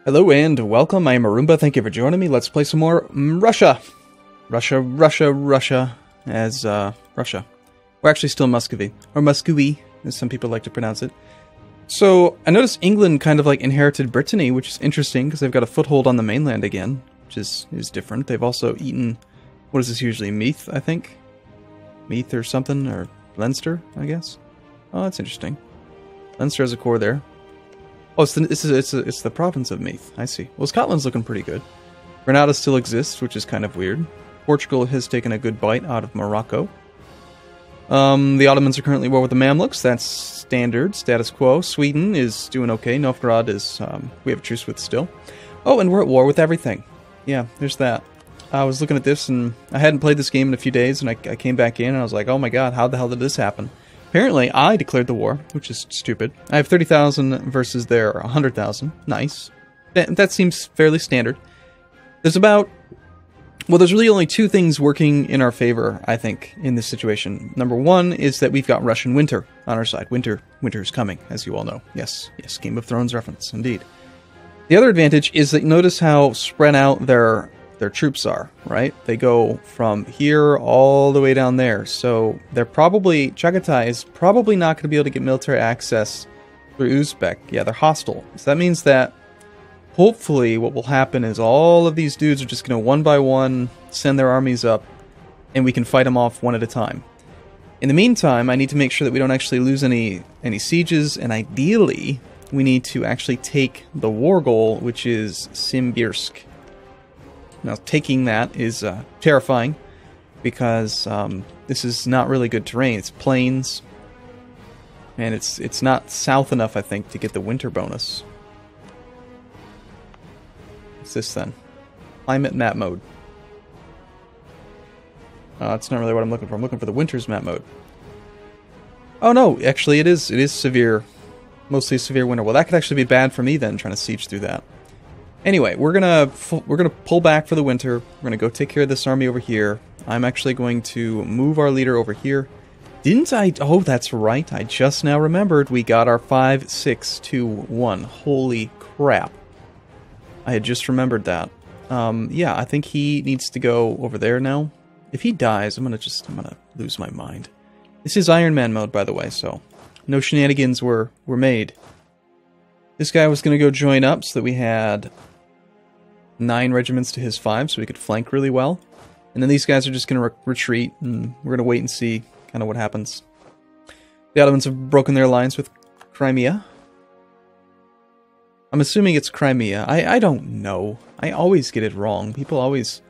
Hello and welcome, I am Arumba, thank you for joining me. Let's play some more Russia. Russia, as Russia. We're actually still Muscovy, or Muscovy, as some people like to pronounce it. So, I noticed England kind of like inherited Brittany, which is interesting, because they've got a foothold on the mainland again, which is different. They've also eaten, what is this usually, Meath, I think? Meath or something, or Leinster, I guess? Oh, that's interesting. Leinster has a core there. Oh, it's the province of Meath. I see. Well, Scotland's looking pretty good. Grenada still exists, which is kind of weird. Portugal has taken a good bite out of Morocco. The Ottomans are currently at war with the Mamluks. That's standard, status quo. Sweden is doing okay. Novgorod is, we have a truce with still. Oh, and we're at war with everything. Yeah, there's that. I was looking at this, and I hadn't played this game in a few days, and I came back in, and I was like, oh my god, how the hell did this happen? Apparently, I declared the war, which is stupid. I have 30,000 versus their 100,000. Nice. That seems fairly standard. There's really only two things working in our favor, I think, in this situation. Number one is that we've got Russian winter on our side. Winter is coming, as you all know. Yes, Game of Thrones reference, indeed. The other advantage is that notice how spread out their troops are, right? They go from here all the way down there. So they're probably, Chagatai is probably not going to be able to get military access through Uzbek. Yeah, they're hostile. So that means that hopefully what will happen is all of these dudes are just going to one by one send their armies up and we can fight them off one at a time. In the meantime, I need to make sure that we don't actually lose any sieges, and ideally we need to actually take the war goal, which is Simbirsk. Now, taking that is terrifying, because this is not really good terrain. It's plains, and it's not south enough, I think, to get the winter bonus. What's this, then? Climate map mode. That's not really what I'm looking for. I'm looking for the winter's map mode. Oh, no, actually, it is severe. Mostly severe winter. Well, that could actually be bad for me, then, trying to siege through that. Anyway, we're gonna pull back for the winter. We're gonna go take care of this army over here. I'm actually going to move our leader over here. Didn't I? Oh, that's right. I just now remembered we got our 5-6-2-1. Holy crap! I had just remembered that. Yeah, I think he needs to go over there now. If he dies, I'm gonna lose my mind. This is Iron Man mode, by the way, so no shenanigans were made. This guy was gonna go join up so that we had 9 regiments to his 5, so we could flank really well. And then these guys are just going to retreat, and we're going to wait and see kind of what happens. The Ottomans have broken their alliance with Crimea. I'm assuming it's Crimea. I don't know. I always get it wrong. People always...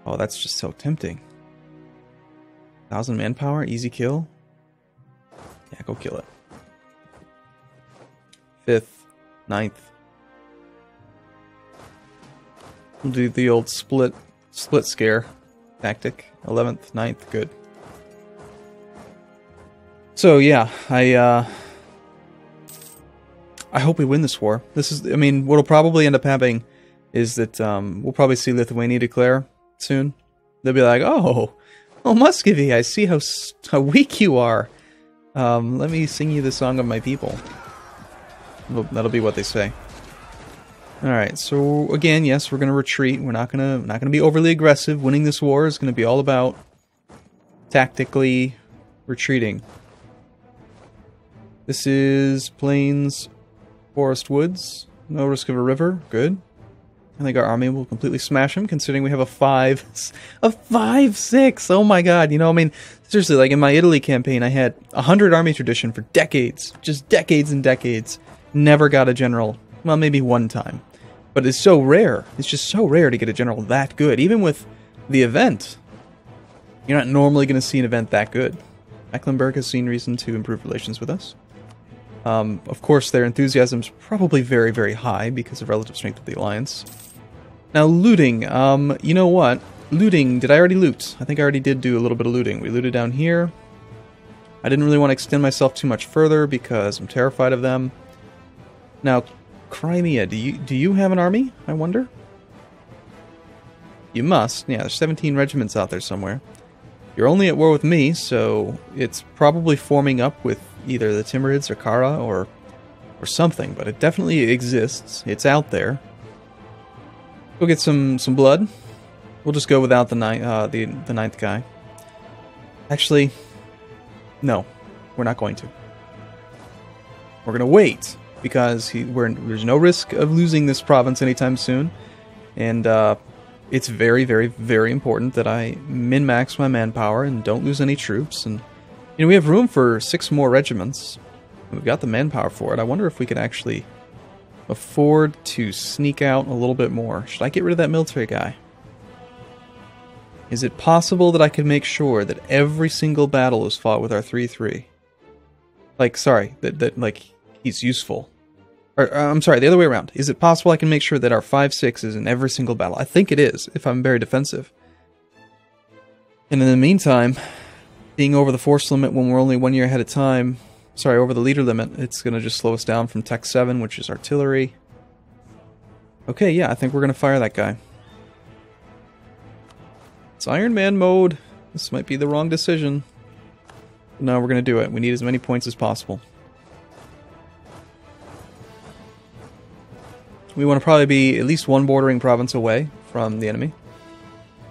Oh, that's just so tempting. 1,000 manpower, easy kill. Yeah, go kill it. 5th, 9th. We'll do the old split scare tactic. 11th, 9th, good. So yeah, I hope we win this war. This is, I mean, what'll probably end up happening is that we'll probably see Lithuania declare soon. They'll be like, oh Muscovy, I see how weak you are. Let me sing you the song of my people. That'll be what they say. Alright, so again, yes, we're gonna retreat. We're not gonna be overly aggressive. Winning this war is gonna be all about tactically retreating. This is plains, forest, woods. No risk of a river. Good. I think our army will completely smash him, considering we have a 5-6. Oh my god, you know, I mean, seriously, like in my Italy campaign, I had 100 army tradition for decades. Just decades and decades. Never got a general. Well, maybe one time. But it's so rare. It's just so rare to get a general that good. Even with the event, you're not normally going to see an event that good. Mecklenburg has seen reason to improve relations with us. Of course, their enthusiasm is probably very, very high because of relative strength of the alliance. Now, looting. You know what? Looting. Did I already loot? I think I already did do a little bit of looting. We looted down here. I didn't really want to extend myself too much further because I'm terrified of them. Now, Crimea, do you have an army, I wonder? You must. Yeah, there's 17 regiments out there somewhere. You're only at war with me, so it's probably forming up with either the Timurids or Kara or something, but it definitely exists. It's out there. Go get some blood. We'll just go without the ninth guy. Actually, no, we're not going to. We're going to wait because there's no risk of losing this province anytime soon, and it's very, very, very important that I min-max my manpower and don't lose any troops. And we have room for 6 more regiments. We've got the manpower for it. I wonder if we could actually afford to sneak out a little bit more. Should I get rid of that military guy? Is it possible that I could make sure that every single battle is fought with our 3-3? Like, sorry, that like, he's useful. Or, I'm sorry, the other way around. Is it possible I can make sure that our 5-6 is in every single battle? I think it is, if I'm very defensive. And in the meantime, being over the force limit when we're only 1 year ahead of time, sorry, over the leader limit, it's going to just slow us down from Tech 7, which is artillery. Okay, yeah, I think we're going to fire that guy. It's Iron Man mode. This might be the wrong decision. But no, we're going to do it. We need as many points as possible. We want to probably be at least 1 bordering province away from the enemy.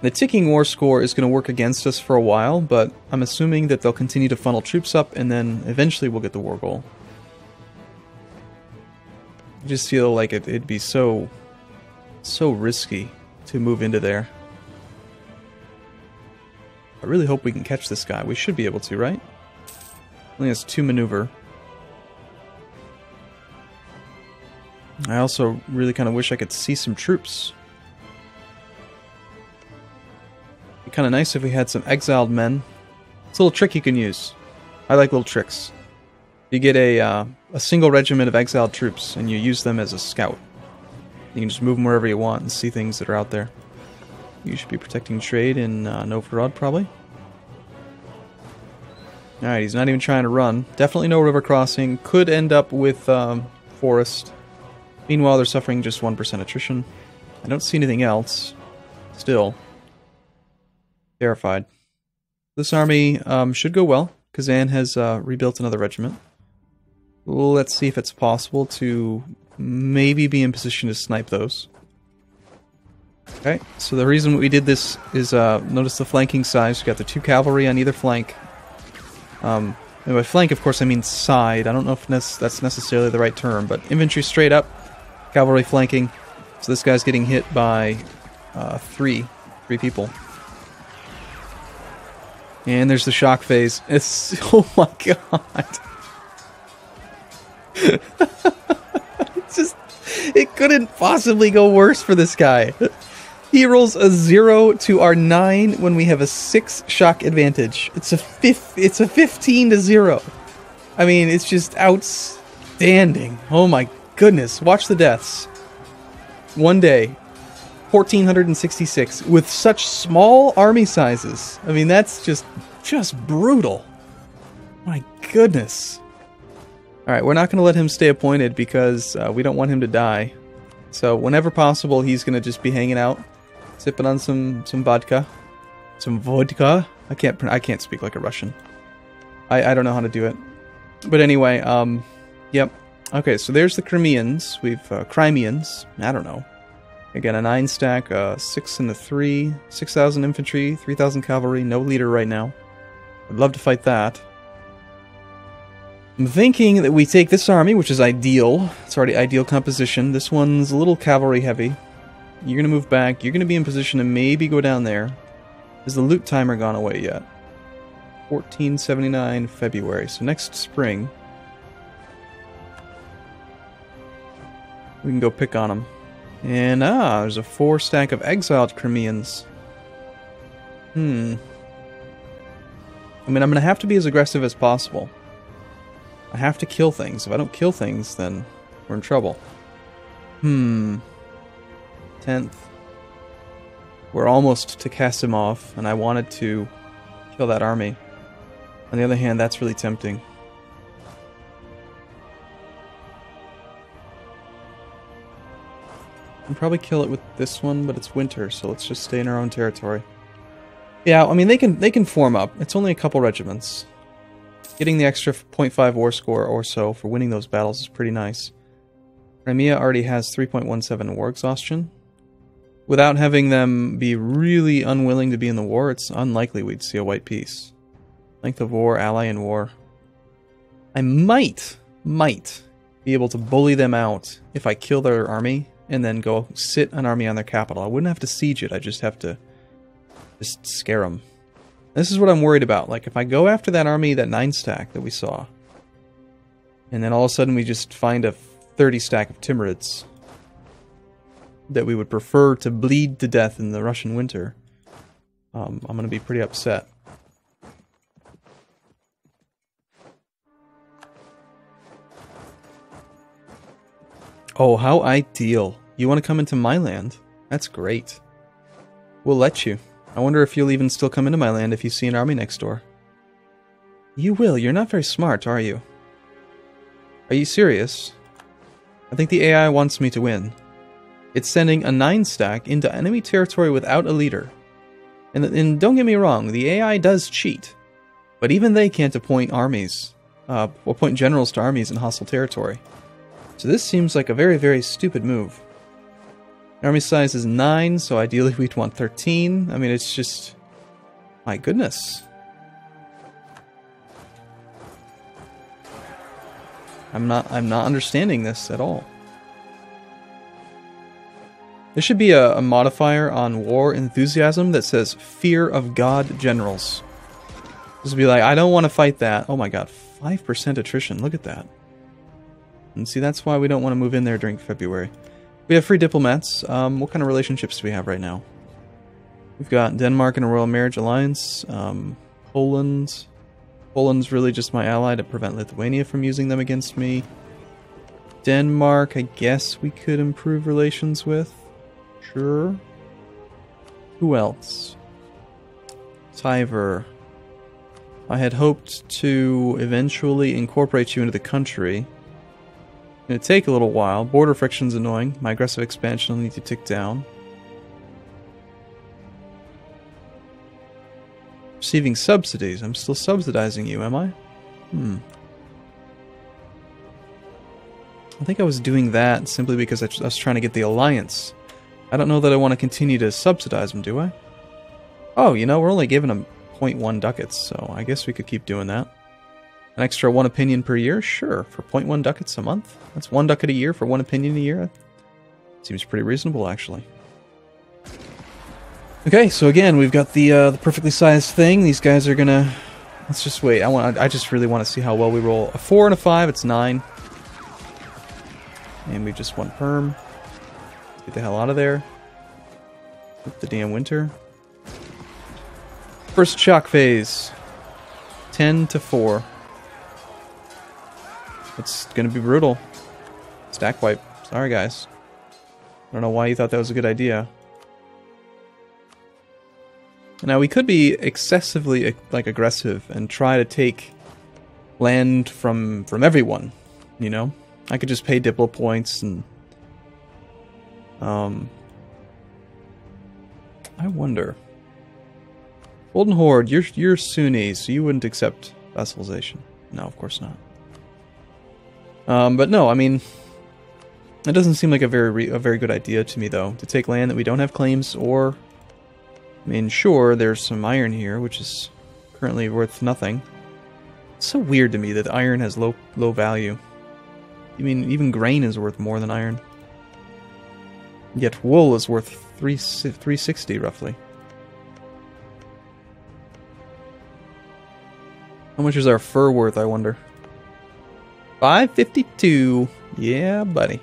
The ticking war score is going to work against us for a while, but I'm assuming that they'll continue to funnel troops up, and then eventually we'll get the war goal. I just feel like it'd be so risky to move into there. I really hope we can catch this guy. We should be able to, right? Only has 2 maneuver. I also really kind of wish I could see some troops. It'd be kind of nice if we had some exiled men. It's a little trick you can use. I like little tricks. You get a single regiment of exiled troops, and you use them as a scout. You can just move them wherever you want and see things that are out there. You should be protecting trade in Novgorod, probably. Alright, he's not even trying to run. Definitely no river crossing. Could end up with forest. Meanwhile, they're suffering just 1% attrition. I don't see anything else. Still. Terrified. This army should go well. Kazan has rebuilt another regiment. Let's see if it's possible to maybe be in position to snipe those. Okay, so the reason we did this is, notice the flanking size. We've got the 2 cavalry on either flank. And by flank, of course, I mean side. I don't know if that's necessarily the right term, but infantry straight up, cavalry flanking. So this guy's getting hit by 3 people. And there's the shock phase. It's, oh my god. It's just, it couldn't possibly go worse for this guy. He rolls a 0 to our 9 when we have a 6 shock advantage. It's a 15 to 0. I mean, it's just outstanding. Oh my goodness. Watch the deaths. One day, 1,466 with such small army sizes. I mean, that's just brutal. My goodness. Alright, we're not going to let him stay appointed because we don't want him to die. So whenever possible, he's going to just be hanging out, sipping on some vodka. Some vodka? I can't speak like a Russian. I don't know how to do it. But anyway, yep. Okay, so there's the Crimeans. We've Crimeans. I don't know. Again, a 9 stack, 6 and a 3, 6,000 infantry, 3,000 cavalry, no leader right now. I'd love to fight that. I'm thinking that we take this army, which is ideal. It's already ideal composition. This one's a little cavalry heavy. You're going to move back. You're going to be in position to maybe go down there. Has the loot timer gone away yet? 1479 February. So next spring, we can go pick on them. And there's a 4 stack of exiled Crimeans. I mean, I'm going to have to be as aggressive as possible. I have to kill things. If I don't kill things, then we're in trouble. 10th. We're almost to Kasimov, and I wanted to kill that army. On the other hand, that's really tempting. I can probably kill it with this one, but it's winter, so let's just stay in our own territory. Yeah, I mean, they can form up. It's only a couple regiments. Getting the extra 0.5 war score or so for winning those battles is pretty nice. Crimea already has 3.17 war exhaustion. without having them be really unwilling to be in the war, it's unlikely we'd see a white peace. Length of war, ally in war. I might be able to bully them out if I kill their army and then go sit an army on their capital. I wouldn't have to siege it, I just have to just scare them. This is what I'm worried about. Like, if I go after that army, that 9 stack that we saw, and then all of a sudden we just find a 30 stack of Timurids that we would prefer to bleed to death in the Russian winter, I'm going to be pretty upset. Oh, how ideal. You want to come into my land? That's great. We'll let you. I wonder if you'll even still come into my land if you see an army next door. You will. You're not very smart, are you? Are you serious? I think the AI wants me to win. It's sending a 9 stack into enemy territory without a leader. And don't get me wrong, the AI does cheat. But even they can't appoint armies, appoint generals to armies in hostile territory. So this seems like a very, very stupid move. Army size is 9, so ideally we'd want 13. I mean, it's just... my goodness. I'm not understanding this at all. There should be a modifier on war enthusiasm that says fear of God generals. Just be like, I don't want to fight that. Oh my god, 5% attrition. Look at that. And see, that's why we don't want to move in there during February. We have free diplomats. What kind of relationships do we have right now? We've got Denmark and a royal marriage alliance. Poland. Poland's really just my ally to prevent Lithuania from using them against me. Denmark, I guess we could improve relations with. Sure. Who else? Tiver. I had hoped to eventually incorporate you into the country. It'll take a little while. Border friction's annoying. My aggressive expansion will need to tick down. Receiving subsidies. I'm still subsidizing you, am I? I think I was doing that simply because I was trying to get the alliance. I don't know that I want to continue to subsidize them, do I? Oh, you know, we're only giving them 0.1 ducats, so I guess we could keep doing that. An extra 1 opinion per year? Sure, for 0.1 ducats a month. That's 1 ducat a year for 1 opinion a year. Seems pretty reasonable, actually. Okay, so again, we've got the perfectly sized thing. These guys are gonna... Let's just wait. I just really want to see how well we roll. A 4 and a 5, it's 9. And we just won perm. Get the hell out of there. With the damn winter. First shock phase. 10 to 4. It's gonna be brutal. Stack wipe. Sorry, guys. I don't know why you thought that was a good idea. Now, we could be excessively, like, aggressive and try to take land from everyone, you know? I could just pay Diplo points and... I wonder. Golden Horde, you're Sunni, so you wouldn't accept vassalization. No, of course not. But no, I mean, it doesn't seem like a very good idea to me, though, to take land that we don't have claims or... I mean, sure, there's some iron here, which is currently worth nothing. It's so weird to me that iron has low value. I mean, even grain is worth more than iron. Yet wool is worth 360 roughly. How much is our fur worth, I wonder? 552. Yeah, buddy.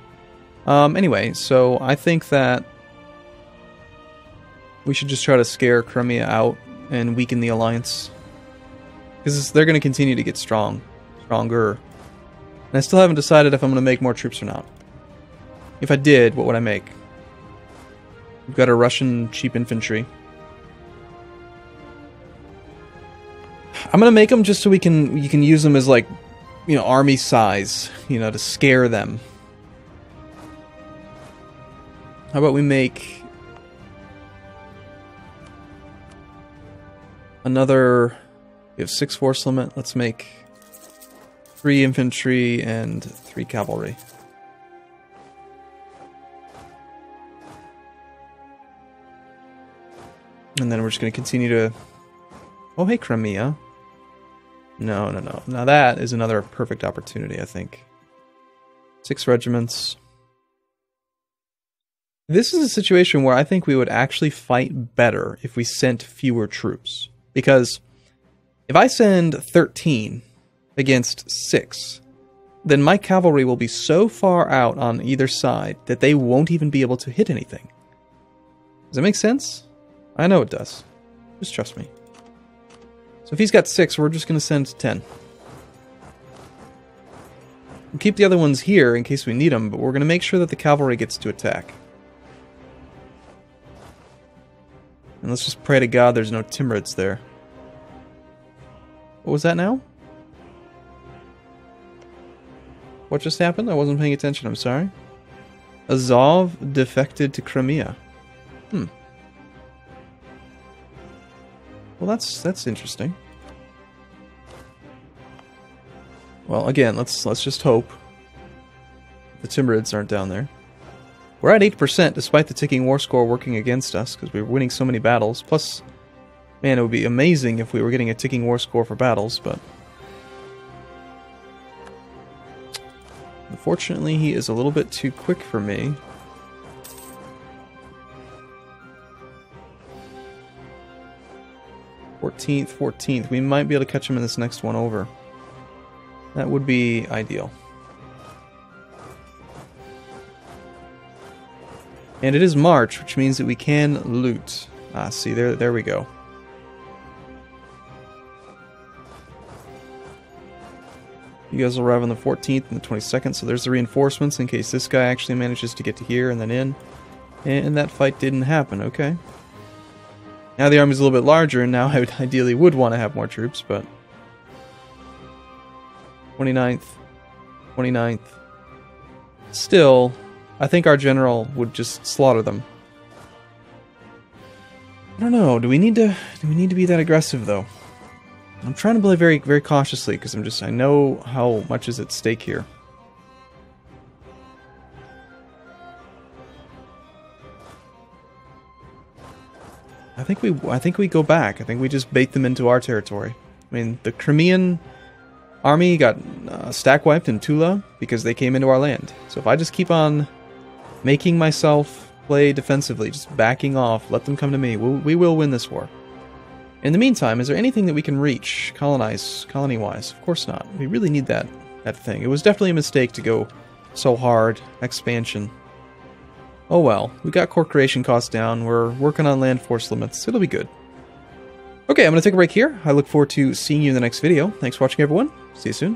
Anyway, so I think that we should just try to scare Crimea out and weaken the alliance. Because they're going to continue to get stronger. And I still haven't decided if I'm going to make more troops or not. If I did, what would I make? We've got a Russian cheap infantry. I'm going to make them just so you can use them as, like, you know, army size, you know, to scare them. How about we make another... We have 6 force limit. Let's make 3 infantry and 3 cavalry. And then we're just going to continue to... Oh, hey, Crimea. No, no, no. Now that is another perfect opportunity, I think. 6 regiments. This is a situation where I think we would actually fight better if we sent fewer troops. Because if I send 13 against 6, then my cavalry will be so far out on either side that they won't even be able to hit anything. Does that make sense? I know it does. Just trust me. So if he's got 6, we're just going to send 10. We'll keep the other ones here in case we need them, but we're going to make sure that the cavalry gets to attack. And let's just pray to God there's no Timurids there. What was that now? What just happened? I wasn't paying attention, I'm sorry. Azov defected to Crimea. Well, that's interesting. Well, again, let's just hope the Timurids aren't down there. We're at 8% despite the ticking war score working against us because we're winning so many battles. Plus, man, it would be amazing if we were getting a ticking war score for battles, but unfortunately, he is a little bit too quick for me. '14th. We might be able to catch him in this next one over. That would be ideal. And it is March, which means that we can loot. Ah, see, there we go. You guys will arrive on the 14th and the 22nd, so there's the reinforcements in case this guy actually manages to get to here and then in. And that fight didn't happen, okay. Now the army's a little bit larger, and now I ideally would want to have more troops, but... 29th. Still, I think our general would just slaughter them. I don't know, do we need to be that aggressive, though? I'm trying to play very, very cautiously, because I know how much is at stake here. I think we go back. I think we just bait them into our territory. I mean, the Crimean army got stack wiped in Tula because they came into our land. So if I just keep on making myself play defensively, just backing off, let them come to me, we will win this war. In the meantime, is there anything that we can reach, colony-wise? Of course not. We really need that thing. It was definitely a mistake to go so hard. Expansion. Oh well, we got core creation costs down, we're working on land force limits, it'll be good. Okay, I'm going to take a break here. I look forward to seeing you in the next video. Thanks for watching, everyone. See you soon.